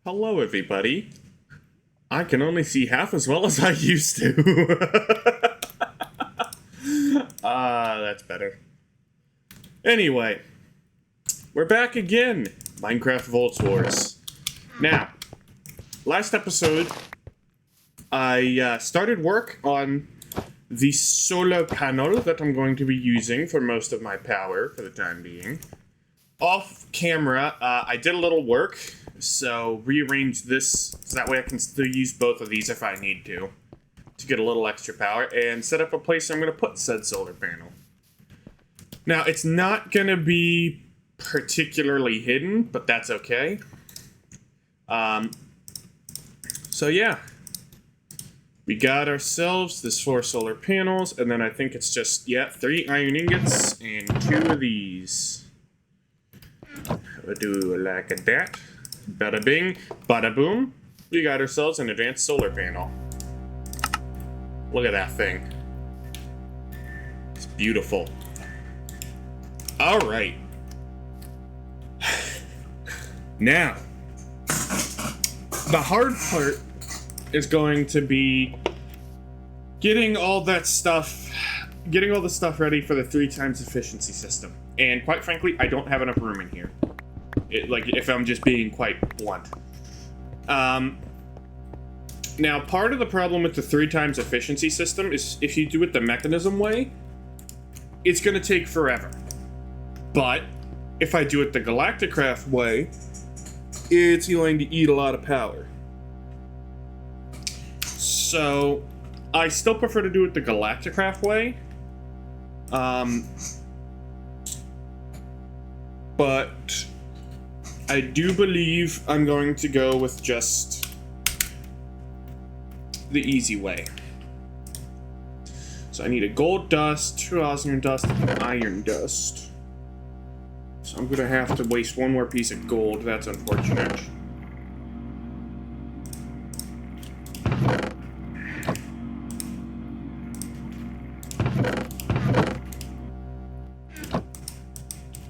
Hello, everybody. I can only see half as well as I used to. That's better. Anyway, we're back again. Minecraft VOLTZ Wars. Now, last episode, I started work on the solar panel that I'm going to be using for most of my power for the time being. Off camera, I did a little work. So rearrange this so that way I can still use both of these if I need to get a little extra power, and set up a place I'm going to put said solar panel. Now, it's not going to be particularly hidden, but that's okay. So yeah, we got ourselves this 4 solar panels, and then I think it's just, 3 iron ingots and 2 of these. We'll do like that. Bada bing, bada boom. We got ourselves an advanced solar panel. Look at that thing. It's beautiful. Alright. Now, the hard part is going to be getting all the stuff ready for the 3 times efficiency system. And quite frankly, I don't have enough room in here. If I'm just being quite blunt. Now, part of the problem with the 3 times efficiency system is if you do it the Mekanism way, it's going to take forever. But if I do it the Galacticraft way, it's going to eat a lot of power. So, I still prefer to do it the Galacticraft way. But I do believe I'm going to go with just the easy way. So I need a gold dust, 2 iron dust, and iron dust. So I'm gonna have to waste 1 more piece of gold. That's unfortunate.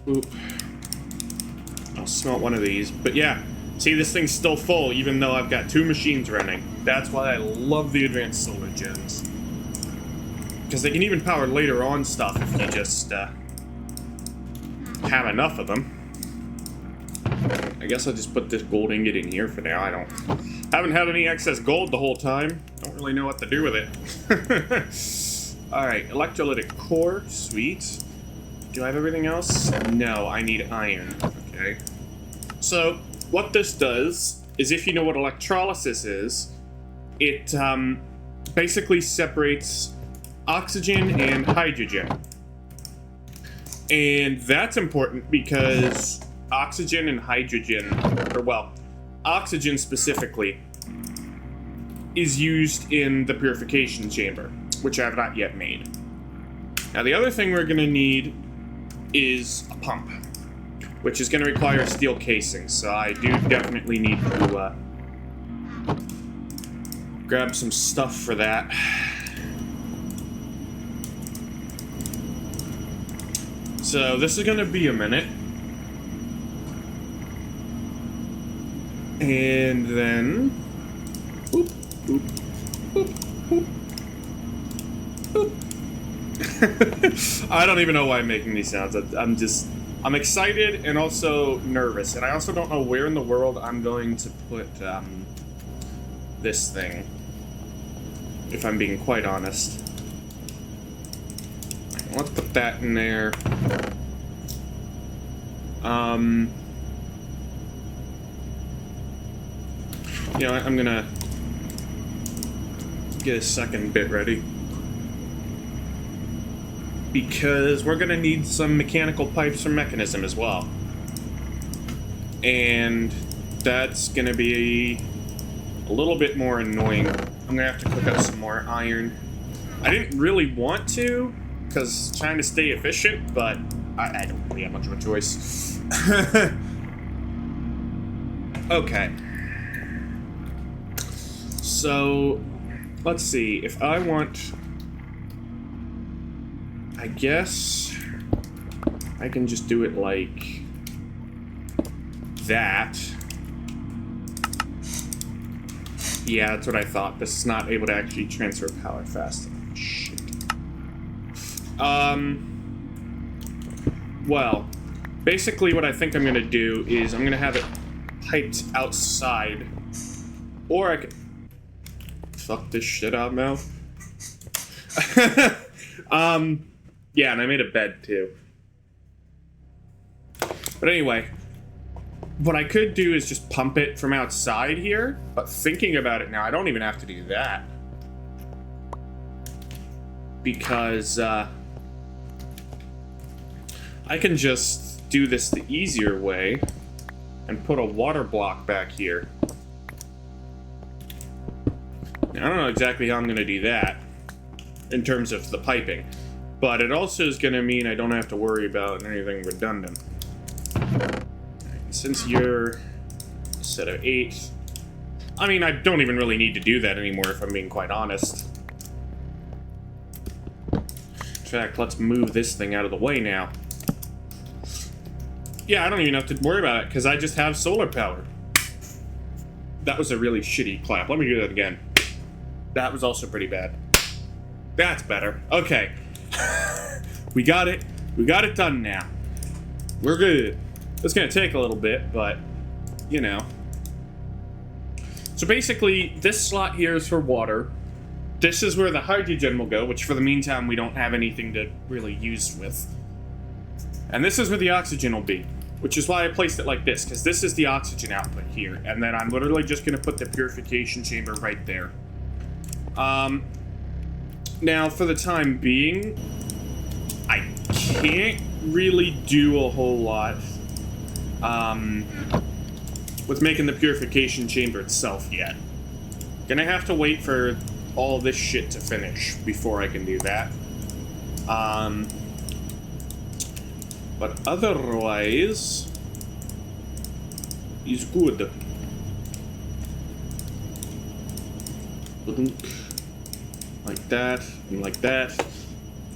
Oop. I'll smelt 1 of these, but yeah, see, this thing's still full even though I've got 2 machines running. That's why I love the advanced solar gens, because they can even power later on stuff if you just have enough of them. I guess I'll just put this gold ingot in here for now. Haven't had any excess gold the whole time. Don't really know what to do with it. Alright, electrolytic core, sweet. Do I have everything else? No, I need iron. Okay. So, what this does is, if you know what electrolysis is, it basically separates oxygen and hydrogen. And that's important because oxygen and hydrogen, oxygen specifically, is used in the purification chamber, which I have not yet made. Now, the other thing we're going to need is a pump, which is going to require steel casing, so I do definitely need to grab some stuff for that. So this is going to be a minute. And then boop, boop, boop, boop, boop. I don't even know why I'm making these sounds. I'm excited and also nervous, and I also don't know where in the world I'm going to put this thing, if I'm being quite honest. Let's put that in there. You know, I'm gonna get a second bit ready, because we're gonna need some mechanical pipes from Mekanism as well. And that's gonna be a little bit more annoying. I'm gonna have to cook up some more iron. I didn't really want to, because trying to stay efficient, but I don't really have much of a choice. Okay. So, let's see. If I want... I guess I can just do it like that. Yeah, that's what I thought. This is not able to actually transfer power fast enough. Shit. Well, basically what I think I'm gonna do is I'm gonna have it piped outside. Or I could... Fuck this shit out, Mel. Yeah, and I made a bed, too. But anyway, what I could do is just pump it from outside here, but thinking about it now, I don't even have to do that. Because, I can just do this the easier way and put a water block back here. Now, I don't know exactly how I'm going to do that in terms of the piping, but it also is going to mean I don't have to worry about anything redundant. Since you're a set of 8, I mean, I don't even really need to do that anymore if I'm being quite honest. In fact, let's move this thing out of the way now. Yeah, I don't even have to worry about it because I just have solar power. That was a really shitty clap. Let me do that again. That was also pretty bad. That's better. Okay. We got it. We got it done now. We're good. It's gonna take a little bit, but, you know. So basically, this slot here is for water. This is where the hydrogen will go, which for the meantime, we don't have anything to really use with. And this is where the oxygen will be, which is why I placed it like this, because this is the oxygen output here. And then I'm literally just gonna put the purification chamber right there. Now, for the time being, I can't really do a whole lot with making the purification chamber itself yet. Gonna have to wait for all this shit to finish before I can do that. But otherwise, is good. Like that, and like that.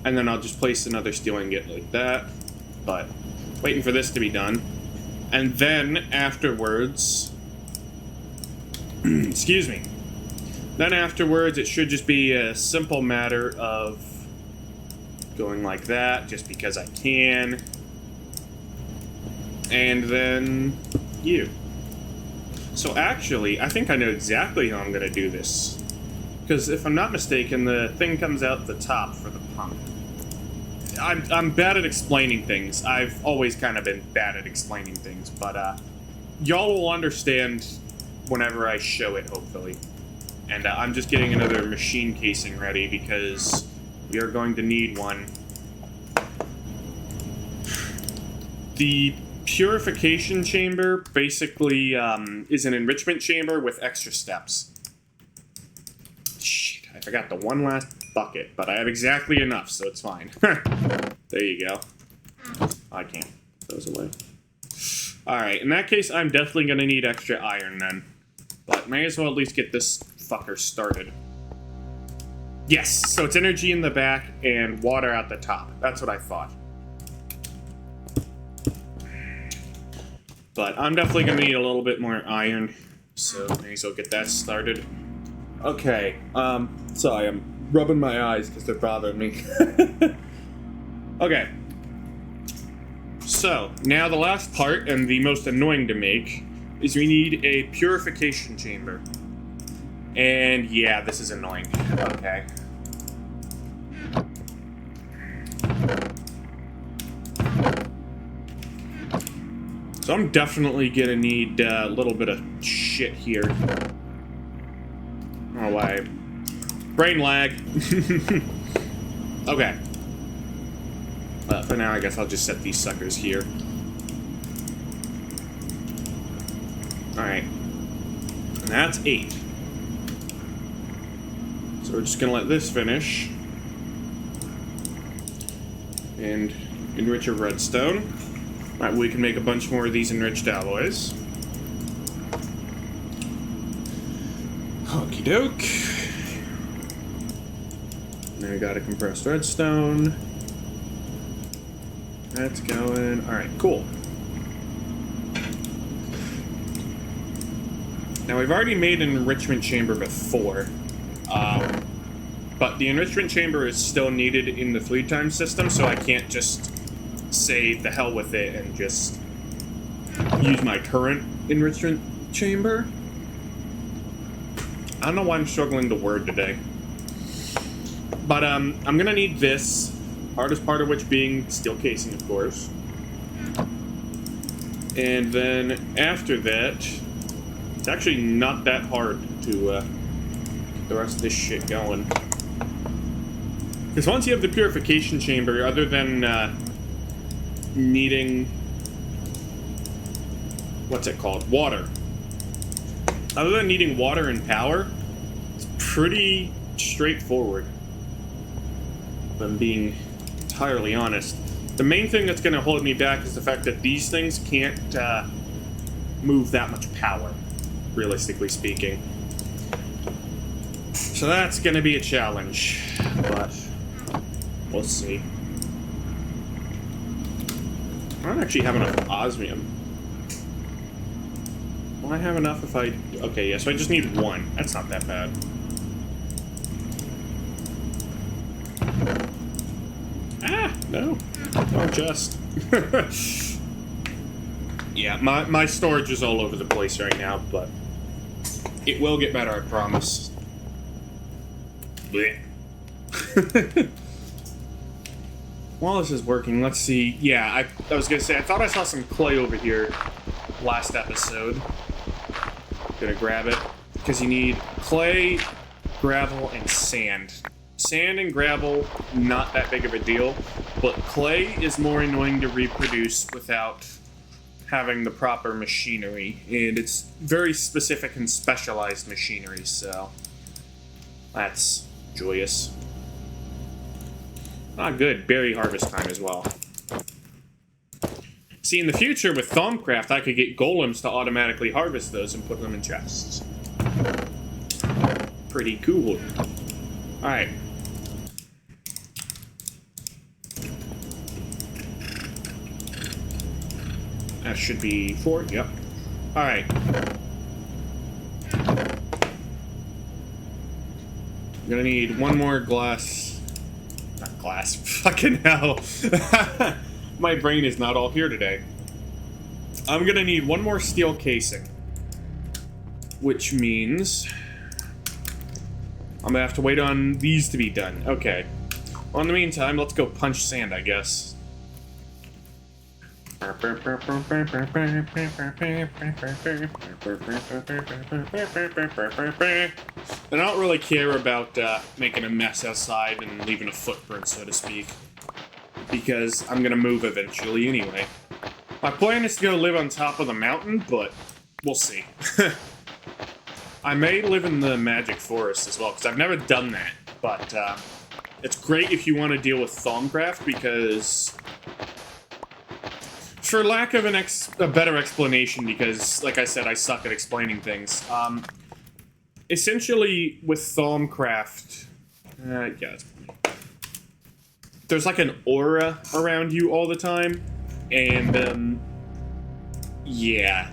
And then I'll just place another steel ingot like that. But, waiting for this to be done. And then, afterwards... excuse me. Then afterwards, it should just be a simple matter of going like that, just because I can. And then you. So actually, I think I know exactly how I'm going to do this. Because if I'm not mistaken, the thing comes out the top for the pump. I'm bad at explaining things. I've always kind of been bad at explaining things, but y'all will understand whenever I show it, hopefully. And I'm just getting another machine casing ready because we are going to need one. The purification chamber basically is an enrichment chamber with extra steps. Shit, I forgot the one last bucket, but I have exactly enough, so it's fine. There you go. I can't. Those away. Alright, in that case, I'm definitely going to need extra iron then. But may as well at least get this fucker started. Yes, so it's energy in the back and water at the top. That's what I thought. But I'm definitely going to need a little bit more iron, so may as well get that started. Okay, sorry, I'm rubbing my eyes because they're bothering me. Okay. So, now the last part, and the most annoying to make, is we need a purification chamber. And yeah, this is annoying. Okay. So I'm definitely gonna need a little bit of shit here. Oh, why? Brain lag. Okay. For now, I guess I'll just set these suckers here. Alright. And that's 8. So we're just gonna let this finish. And enrich a redstone. Right, we can make a bunch more of these enriched alloys. Okie doke. Now I got a compressed redstone. That's going. Alright, cool. Now, we've already made an enrichment chamber before, but the enrichment chamber is still needed in the 3-time system, so I can't just say the hell with it and just use my current enrichment chamber. I don't know why I'm struggling to word today. But, I'm gonna need this, hardest part of which being steel casing, of course. And then, after that, it's actually not that hard to get the rest of this shit going. Because once you have the purification chamber, other than needing... what's it called? Water. Other than needing water and power, it's pretty straightforward. If I'm being entirely honest. The main thing that's going to hold me back is the fact that these things can't move that much power, realistically speaking. So that's going to be a challenge, but we'll see. I don't actually have enough osmium. Will I have enough if I... okay, yeah, so I just need one. That's not that bad. Ah, no. Oh, just. Yeah, my storage is all over the place right now, but it will get better, I promise. Blech. While this is working, let's see. Yeah, I was gonna say, I thought I saw some clay over here last episode. Gonna grab it, because you need clay, gravel, and sand. Sand and gravel, not that big of a deal, but clay is more annoying to reproduce without having the proper machinery, and it's very specific and specialized machinery, so that's joyous. Ah, good. Berry harvest time as well. See, in the future with Thaumcraft, I could get golems to automatically harvest those and put them in chests. Pretty cool. Alright. That should be 4, yep. Alright. I'm gonna need one more glass. Not glass, fucking hell. My brain is not all here today. I'm gonna need one more steel casing. Which means... I'm gonna have to wait on these to be done. Okay. Well, in the meantime, let's go punch sand, I guess. I don't really care about making a mess outside and leaving a footprint, so to speak. Because I'm gonna move eventually anyway. My plan is to go live on top of the mountain, but we'll see. I may live in the magic forest as well, because I've never done that. But it's great if you want to deal with Thaumcraft, because... for lack of a better explanation, because, like I said, I suck at explaining things. Essentially, with Thaumcraft... yeah, there's like an aura around you all the time, and, yeah.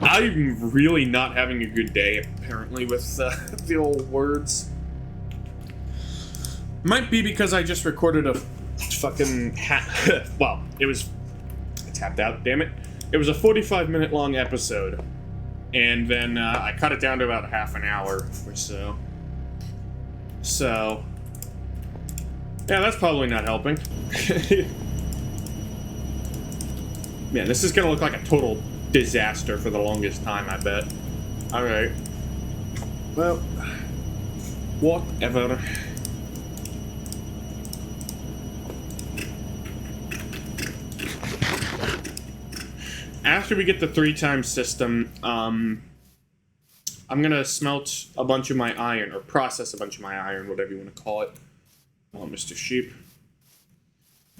I'm really not having a good day, apparently, with the old words. Might be because I just recorded a fucking well, it was... I tapped out, damn it. It was a 45-minute long episode, and then I cut it down to about half an hour or so. So... yeah, that's probably not helping. Man, this is gonna look like a total disaster for the longest time, I bet. Alright. Well, whatever. After we get the 3-time system, I'm gonna smelt a bunch of my iron, or process a bunch of my iron, whatever you want to call it. Oh, Mr. Sheep.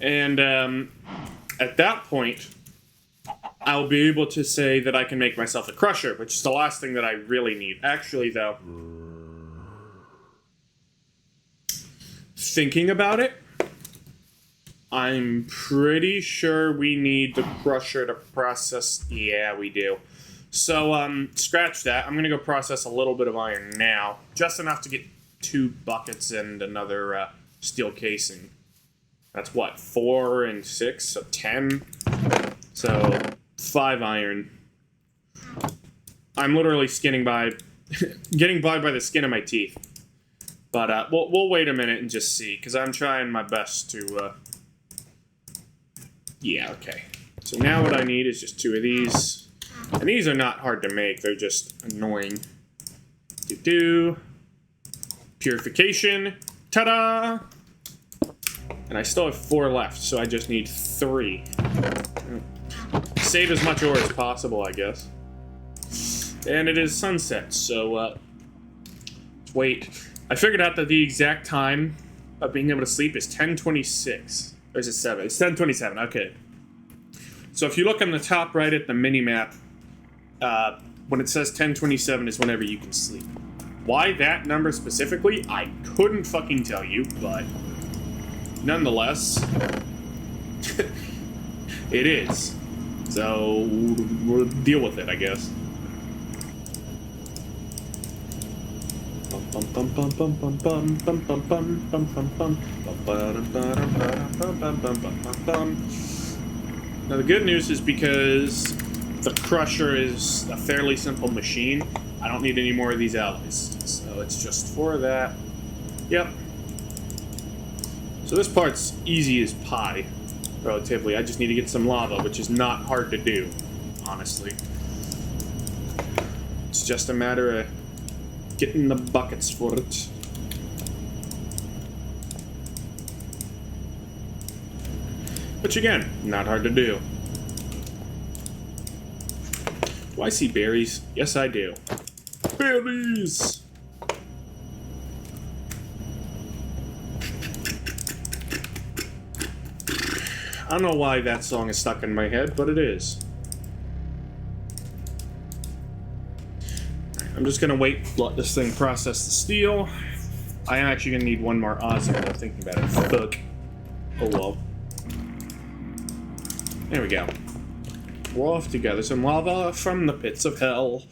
And at that point, I'll be able to say that I can make myself a crusher, which is the last thing that I really need. Actually, though, thinking about it, I'm pretty sure we need the crusher to process... yeah, we do. So, scratch that. I'm gonna go process a little bit of iron now. Just enough to get 2 buckets and another steel casing. That's what, 4 and 6, so 10. So 5 iron. I'm literally skinning by, getting by the skin of my teeth. But we'll wait a minute and just see, because I'm trying my best to. Yeah, okay. So now what I need is just 2 of these, and these are not hard to make. They're just annoying. Purification. Ta-da! And I still have 4 left, so I just need 3. Save as much ore as possible, I guess. And it is sunset, so, let's wait. I figured out that the exact time of being able to sleep is 10:26. Or is it 7? It's 10:27, okay. So if you look on the top right at the mini-map, when it says 10:27 is whenever you can sleep. Why that number specifically, I couldn't fucking tell you, but nonetheless, it is. So, we'll deal with it, I guess. Now the good news is because the crusher is a fairly simple machine, I don't need any more of these alloys. So it's just for that. Yep. So this part's easy as pie, relatively. I just need to get some lava, which is not hard to do, honestly. It's just a matter of getting the buckets for it. Which again, not hard to do. Do I see berries? Yes, I do. Berries! I don't know why that song is stuck in my head, but it is. I'm just gonna wait, let this thing process the steel. I am actually gonna need 1 more Aussie now, thinking about it. Fuck. Oh well. There we go. We're off to gather some lava from the pits of hell.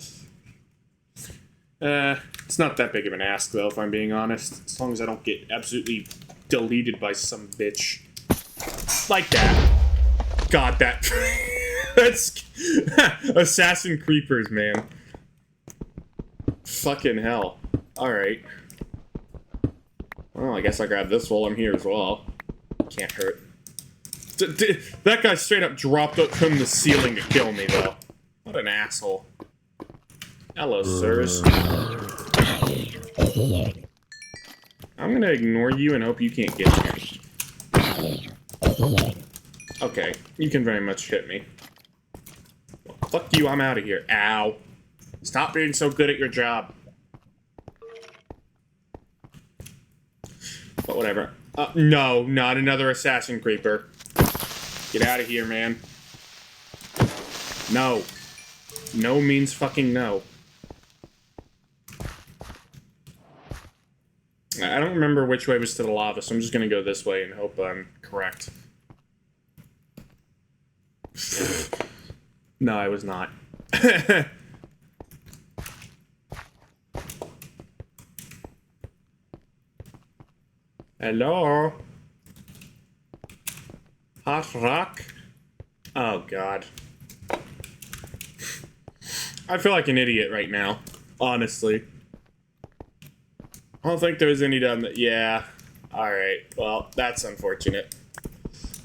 It's not that big of an ask, though, if I'm being honest. As long as I don't get absolutely deleted by some bitch. Like that. God, that... That's... Assassin creepers, man. Fucking hell. Alright. Well, I guess I'll grab this while I'm here as well. Can't hurt. That guy straight up dropped up from the ceiling to kill me, though. What an asshole. Hello, sirs. I'm gonna ignore you and hope you can't get me. Okay, you can very much hit me. Well, fuck you, I'm out of here. Ow. Stop being so good at your job. But whatever. No, not another assassin creeper. Get out of here, man. No. No means fucking no. I don't remember which way was to the lava, so I'm just gonna go this way and hope I'm correct. No, I was not. Hello? Hot rock? Oh, God. I feel like an idiot right now, honestly. I don't think there was any down there. Yeah. Alright, well, that's unfortunate.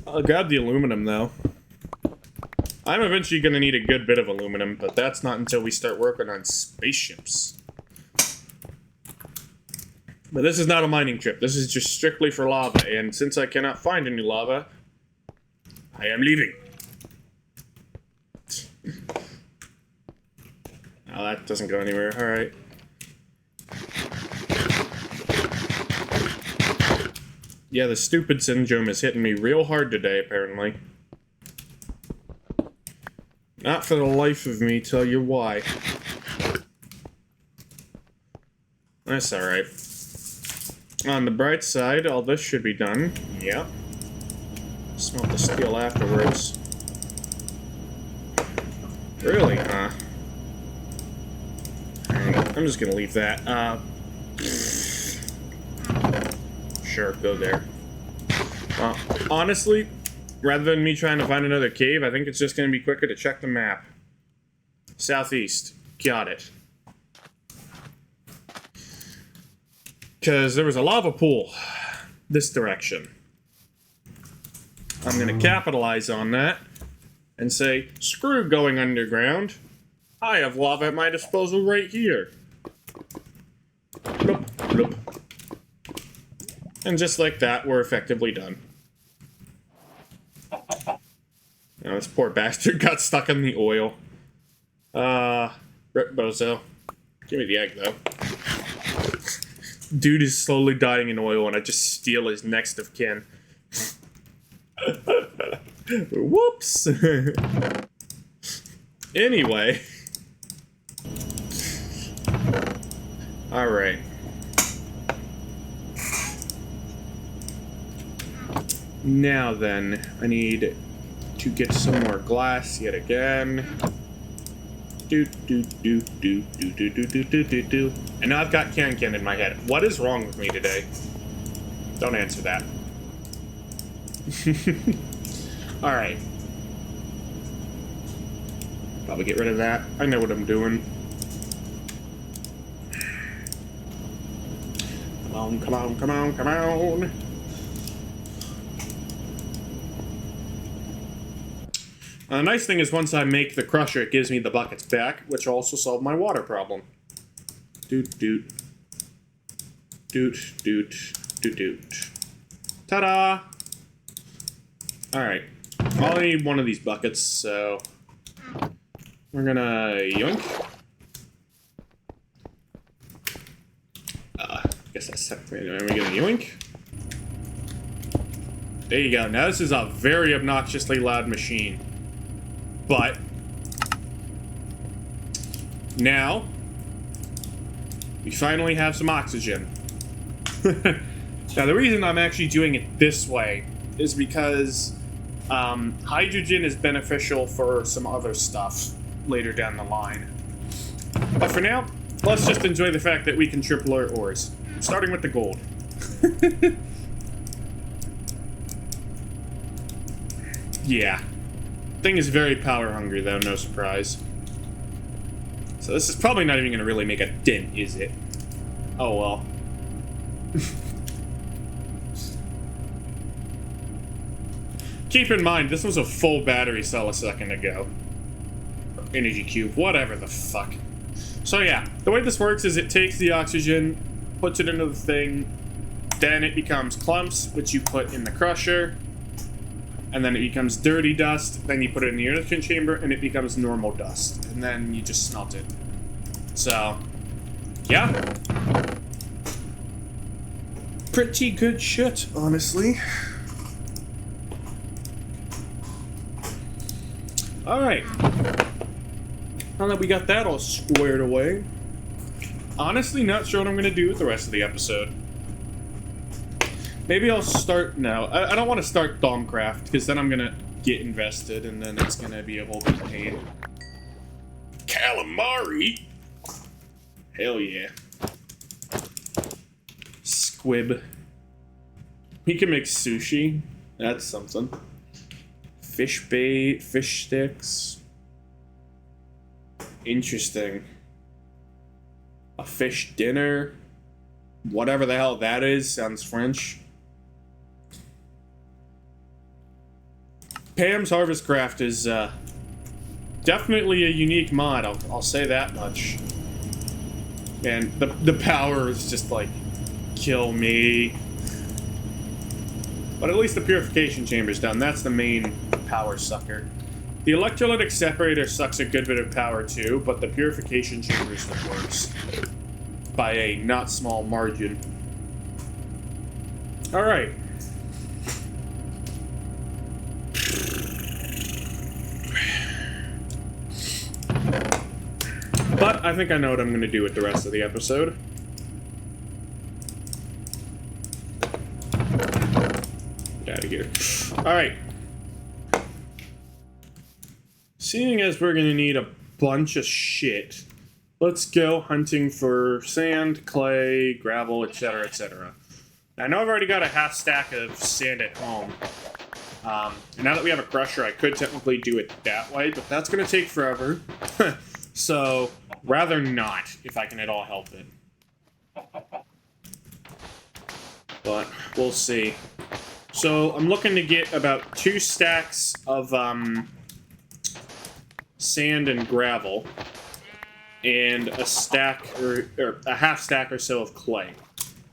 I'll grab the aluminum, though. I'm eventually going to need a good bit of aluminum, but that's not until we start working on spaceships. But this is not a mining trip. This is just strictly for lava, and since I cannot find any lava, I am leaving. Oh, that doesn't go anywhere. Alright. Yeah, the stupid syndrome is hitting me real hard today, apparently. Not for the life of me, tell you why. That's alright. On the bright side, all this should be done. Yep. Smelt the steel afterwards. Really, huh? Alright, I'm just gonna leave that. Sure, go there. Honestly, rather than me trying to find another cave, I think it's just gonna be quicker to check the map. Southeast. Got it. Because there was a lava pool this direction. I'm gonna capitalize on that and say, screw going underground. I have lava at my disposal right here. Bloop, bloop. And just like that, we're effectively done. Now this poor bastard got stuck in the oil. Rip bozo. Give me the egg, though. Dude is slowly dying in oil, and I just steal his next of kin. Whoops! Anyway. Alright. Now then, I need to get some more glass yet again. And now I've got can in my head. What is wrong with me today? Don't answer that. Alright. Probably get rid of that. I know what I'm doing. Come on, come on, come on, come on. The nice thing is once I make the crusher, it gives me the buckets back, which will also solve my water problem. Doot, doot. Doot, doot, doot, doot. Ta-da! Alright. I'll need one of these buckets, so... we're gonna yoink. Guess that's technically... are we gonna yoink? There you go. Now this is a very obnoxiously loud machine. But now we finally have some oxygen. Now the reason I'm actually doing it this way is because hydrogen is beneficial for some other stuff later down the line. But for now, let's just enjoy the fact that we can triple our ores, starting with the gold. Yeah. Thing is very power hungry though, no surprise. So this is probably not even gonna really make a dent, is it? Oh well. Keep in mind, this was a full battery cell a second ago. Energy cube, whatever the fuck. So yeah, the way this works is it takes the oxygen, puts it into the thing, then it becomes clumps, which you put in the crusher. And then it becomes dirty dust, then you put it in the enrichment chamber, and it becomes normal dust. And then you just smelt it. So, yeah. Pretty good shit, honestly. Alright. Now that we got that all squared away, honestly not sure what I'm going to do with the rest of the episode. Maybe I'll start... no, I don't want to start Thaumcraft, because then I'm going to get invested, and then it's going to be a whole big pain. Calamari? Hell yeah. Squib. He can make sushi. That's something. Fish bait, fish sticks. Interesting. A fish dinner. Whatever the hell that is, sounds French. Pam's Harvest Craft is definitely a unique mod, I'll say that much. And the power is just like, kill me. But at least the purification chamber's done. That's the main power sucker. The electrolytic separator sucks a good bit of power too, but the purification chamber's the worst. By a not small margin. Alright. But I think I know what I'm going to do with the rest of the episode. Get out of here. Alright. Seeing as we're going to need a bunch of shit, let's go hunting for sand, clay, gravel, etc., etc. I know I've already got a half stack of sand at home. And now that we have a crusher, I could technically do it that way, but that's going to take forever. So, rather not, if I can at all help it. But, we'll see. So, I'm looking to get about 2 stacks of, sand and gravel. And a stack, or a half stack or so of clay.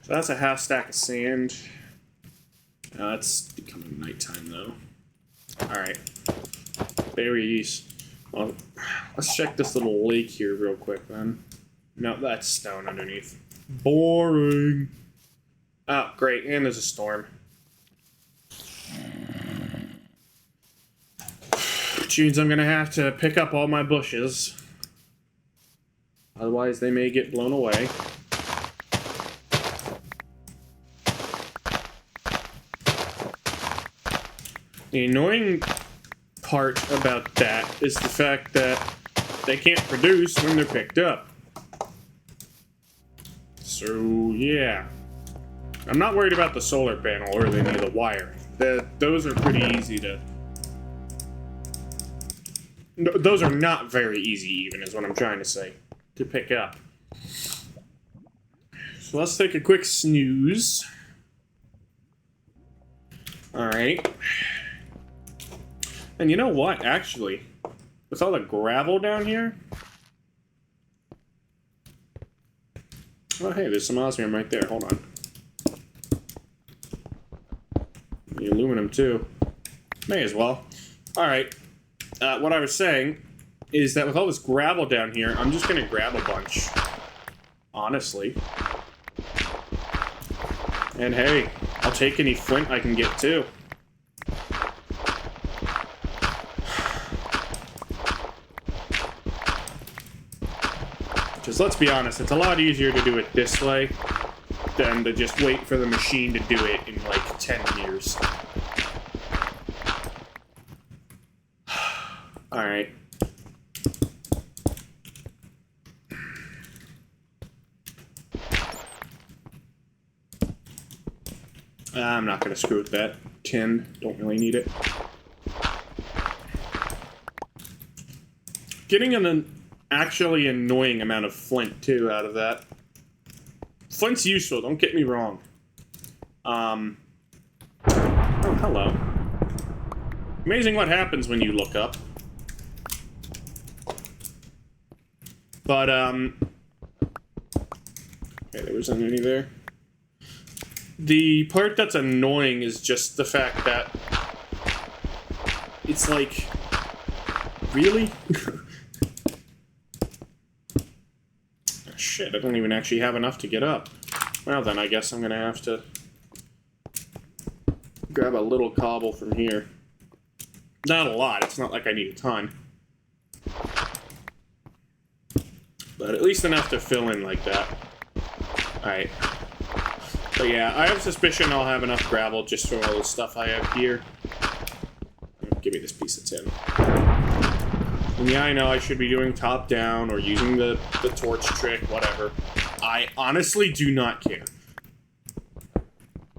So that's a half stack of sand. It's becoming nighttime, though. Alright. Berries. Well, let's check this little lake here real quick, then. No, that's stone underneath. Boring. Oh, great. And there's a storm. Which means I'm going to have to pick up all my bushes. Otherwise, they may get blown away. The annoying part about that is the fact that they can't produce when they're picked up. So, yeah. I'm not worried about the solar panel or any of the wiring. Those are pretty easy to... No, those are not very easy, even, is what I'm trying to say. To pick up. So let's take a quick snooze. Alright. And you know what, actually? With all the gravel down here... Oh, hey, there's some osmium right there. Hold on. The aluminum, too. May as well. Alright. What I was saying is that with all this gravel down here, I'm just gonna grab a bunch. Honestly. And hey, I'll take any flint I can get, too. Because let's be honest, it's a lot easier to do it this way than to just wait for the machine to do it in like 10 years. Alright. I'm not going to screw with that. Tin, don't really need it. Getting an actually annoying amount of flint, too, out of that. Flint's useful, don't get me wrong. Oh, hello. Amazing what happens when you look up. But, okay, there wasn't any there. The part that's annoying is just the fact that it's like, really? Oh, shit, I don't even actually have enough to get up. Well then, I guess I'm gonna have to grab a little cobble from here. Not a lot, it's not like I need a ton. But at least enough to fill in like that. Alright. But yeah, I have a suspicion I'll have enough gravel just for all the stuff I have here. Give me this piece of tin. And yeah, I know I should be doing top-down or using the torch trick, whatever. I honestly do not care.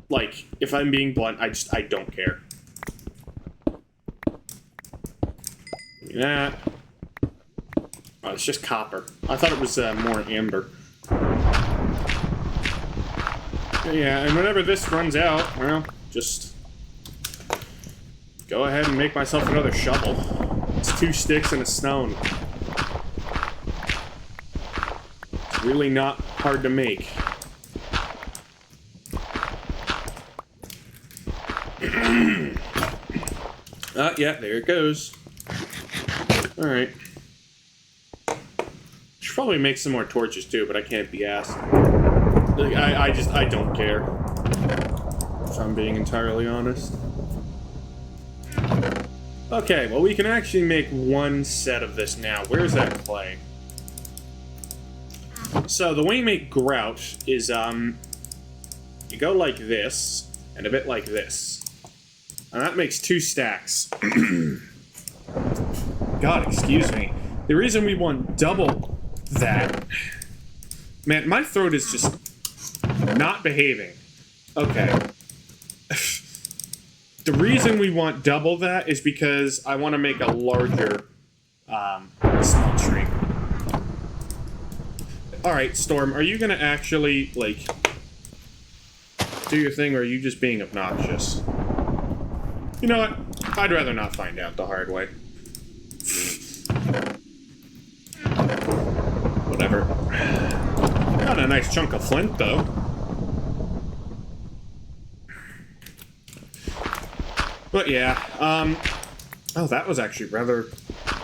Like, if I'm being blunt, I don't care. Give me that. Oh, it's just copper. I thought it was more amber. Yeah, and whenever this runs out, well, just go ahead and make myself another shovel. It's 2 sticks and a stone. It's really not hard to make. Yeah, there it goes. Alright. Should probably make some more torches too, but I can't be asked. Like, I don't care. If I'm being entirely honest. Okay, well we can actually make 1 set of this now. Where's that clay? So, the way you make grout is, you go like this, and a bit like this. And that makes 2 stacks. God, excuse me. The reason we want double that. Man, my throat is just not behaving. Okay. The reason we want double that is because I want to make a larger smeltery. Alright, Storm, are you going to actually, like, do your thing, or are you just being obnoxious? You know what? I'd rather not find out the hard way. Whatever. Got a nice chunk of flint, though. But yeah, oh, that was actually rather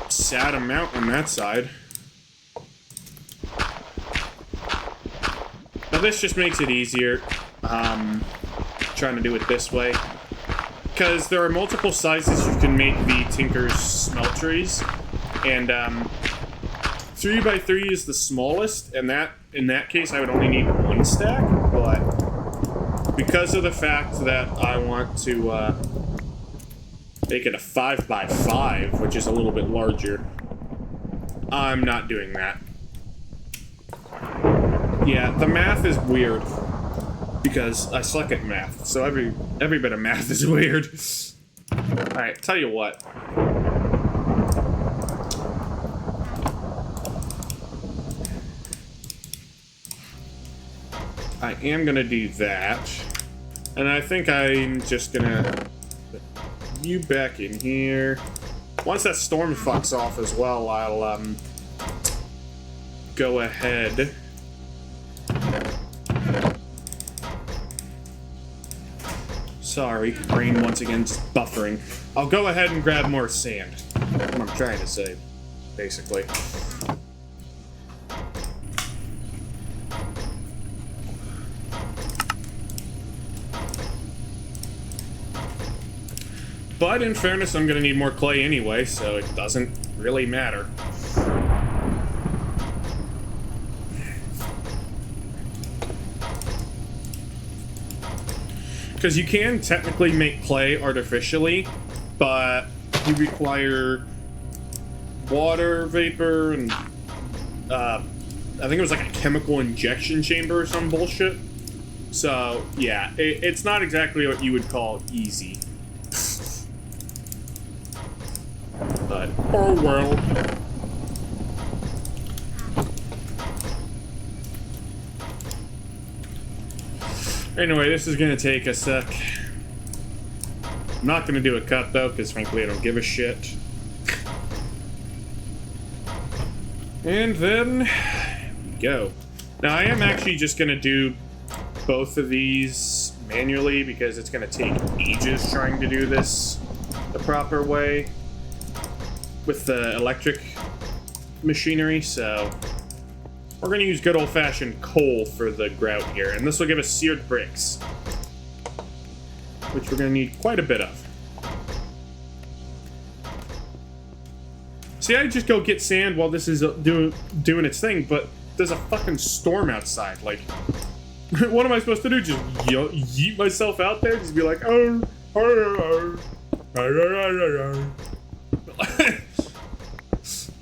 sad amount on that side. Now this just makes it easier, trying to do it this way. Because there are multiple sizes you can make the Tinker's smelteries, and 3x3 is the smallest, and in that case I would only need 1 stack, but because of the fact that I want to make it a 5x5, which is a little bit larger, I'm not doing that. Yeah, the math is weird. Because I suck at math, so every bit of math is weird. Alright, tell you what. I am gonna do that. And I think I'm just gonna put you back in here. Once that storm fucks off as well, I'll go ahead. Sorry, brain once again just buffering. I'll go ahead and grab more sand. That's what I'm trying to say, basically. But in fairness, I'm gonna need more clay anyway, so it doesn't really matter. Because you can technically make clay artificially, but you require water vapor and I think it was like a chemical injection chamber or some bullshit. So yeah, it's not exactly what you would call easy. But oh well. Anyway, this is gonna take a sec. I'm not gonna do a cut though, because frankly I don't give a shit. And then we go. Now I am actually just gonna do both of these manually because it's gonna take ages trying to do this the proper way with the electric machinery, so we're going to use good old-fashioned coal for the grout here, and this will give us seared bricks, which we're going to need quite a bit of. See, I just go get sand while this is doing its thing, but there's a fucking storm outside. Like, what am I supposed to do? Just yeet myself out there? Just be like, oh,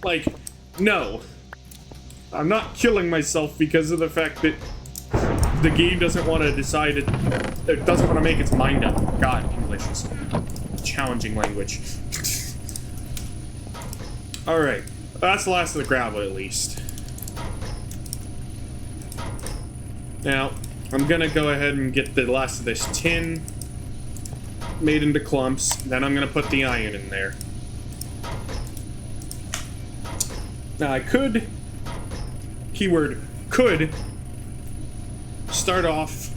like, no. I'm not killing myself because of the fact that the game doesn't want to decide it doesn't want to make its mind up. God, English is a challenging language. Alright, that's the last of the gravel at least. Now, I'm gonna go ahead and get the last of this tin made into clumps, then I'm gonna put the iron in there. Now I could, keyword could, start off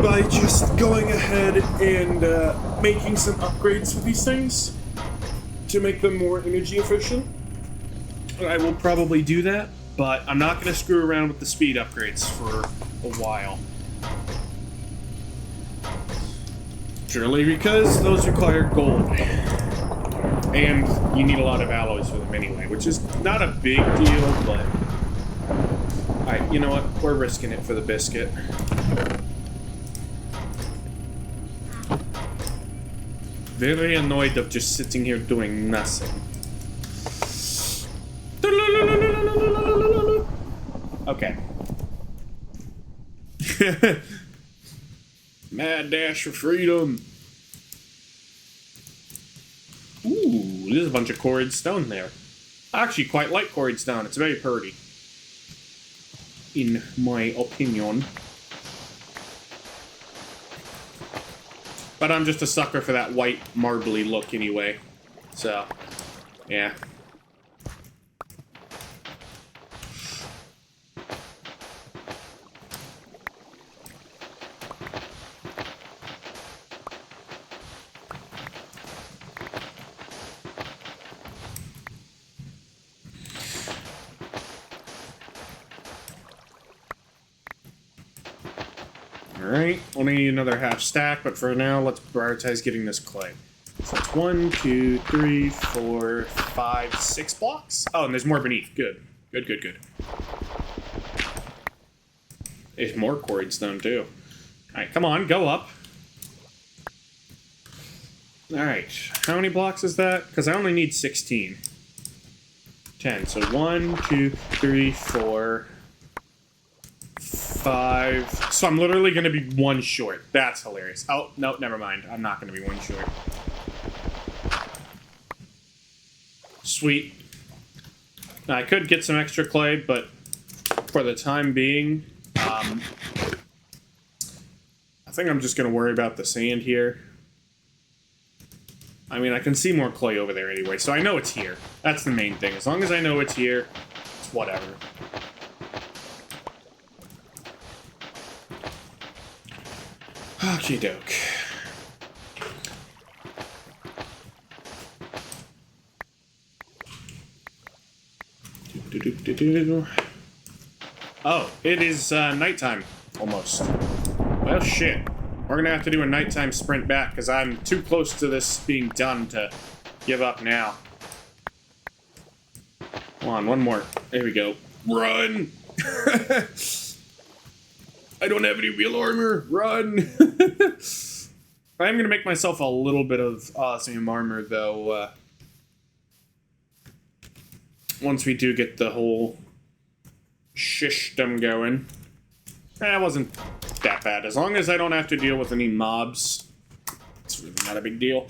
by just going ahead and making some upgrades for these things to make them more energy efficient. I will probably do that, but I'm not going to screw around with the speed upgrades for a while. Purely because those require gold. And you need a lot of alloys for them anyway, which is not a big deal, but... Alright, you know what? We're risking it for the biscuit. Very annoyed of just sitting here doing nothing. Okay. Mad dash for freedom. Ooh, there's a bunch of quarried stone there. I actually quite like quarried stone. It's very pretty, in my opinion. But I'm just a sucker for that white, marbly look anyway. So, yeah. Alright, only need another half stack, but for now, let's prioritize getting this clay. So it's 1, 2, 3, 4, 5, 6 blocks? Oh, and there's more beneath. Good. Good, good, good. There's more quarried stone, too. Alright, come on, go up. Alright, how many blocks is that? Because I only need 16. 10, so 1, 2, 3, 4... 5. So I'm literally going to be one short. That's hilarious. Oh, no, never mind. I'm not going to be one short. Sweet. Now, I could get some extra clay, but for the time being, I think I'm just going to worry about the sand here. I mean, I can see more clay over there anyway, so I know it's here. That's the main thing. As long as I know it's here, it's whatever. Okie doke. Oh, it is nighttime, almost. Well, shit. We're gonna have to do a nighttime sprint back, because I'm too close to this being done to give up now. Come on, one more. There we go. Run! I don't have any real armor. Run! I'm gonna make myself a little bit of awesome armor, though, once we do get the whole system going. That wasn't that bad. As long as I don't have to deal with any mobs, it's really not a big deal.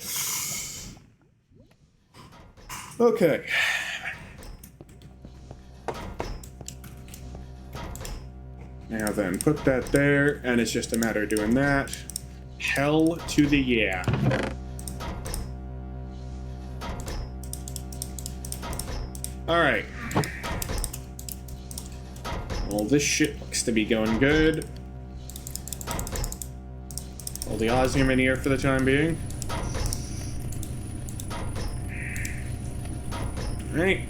Okay. Now then, put that there, and it's just a matter of doing that. Hell to the yeah. Alright. Well, this shit looks to be going good. All the osmium in here for the time being. Alright.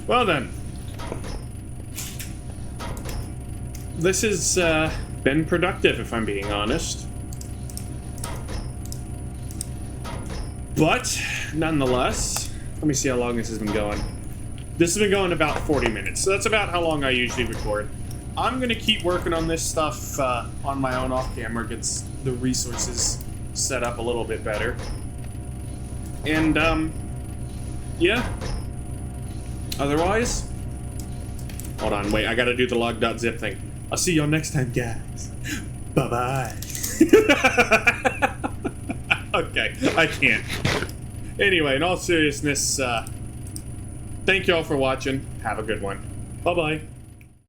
Well then. This has been productive, if I'm being honest. But, nonetheless, let me see how long this has been going. This has been going about 40 minutes, so that's about how long I usually record. I'm going to keep working on this stuff on my own off-camera, gets the resources set up a little bit better. And, yeah. Otherwise, hold on, wait, I gotta do the log.zip thing. I'll see y'all next time, guys. Bye-bye. Okay, I can't. Anyway, in all seriousness, thank y'all for watching. Have a good one. Bye-bye.